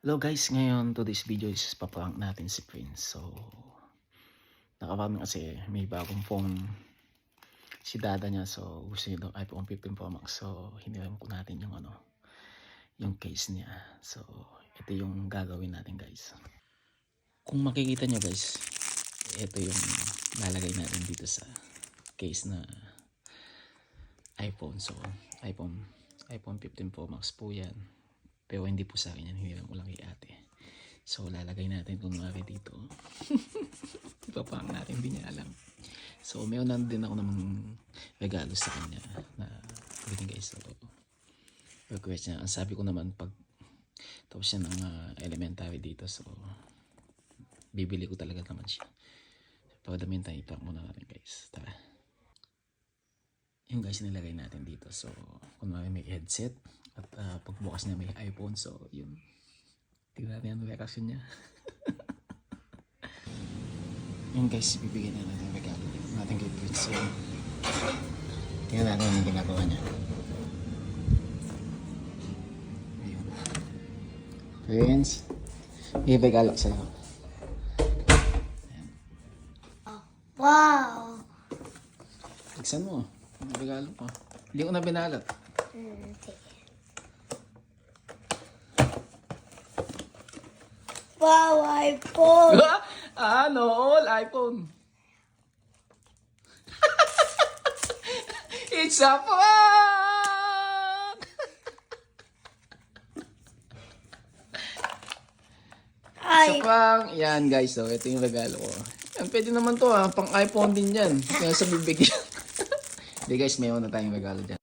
Hello guys, ngayon today's video is paprank natin si Prince. So, nakapaming kasi may bagong phone si dada niya. So, gusto niya daw iPhone 15 Pro Max. So, hiniram ko natin yung yung case niya. So, ito yung gagawin natin guys. Kung makikita niyo guys, ito yung lalagay natin dito sa case na iPhone. So, iPhone 15 Pro Max po yan. Pero hindi po sa akin yan, hiniram ko lang kay ate. So lalagay natin kunwari dito. Ipapang natin, hindi niya alam. So meron na din ako namang regalo sa kanya na binigay sa request niya. Ang sabi ko naman pag tapos siya ng elementary dito, so bibili ko talaga naman siya. Para damin tayo, ipang muna natin guys. Tara. Yung guys nilagay natin dito. So kunwari may headset at pagbukas niya may iPhone. So yun, tignan natin ang reaction niya. Yun guys, bibigyan na natin regalo natin kay Prince. So tignan natin ang ginagawa niya. Ayun. Prince, may regalo ko sa'yo. Wow! Tigsan mo, ang regalo ko. Hindi ko na binalat. Sige. Wow, iPhone! Ano? All iPhone. It's a prank! It's a prank. Yan guys, so ito yung regalo ko. Yan, pwede naman to pang iPhone din yan. Kaya sa bibig yan. Hindi guys, mayroon na tayong regalo dyan.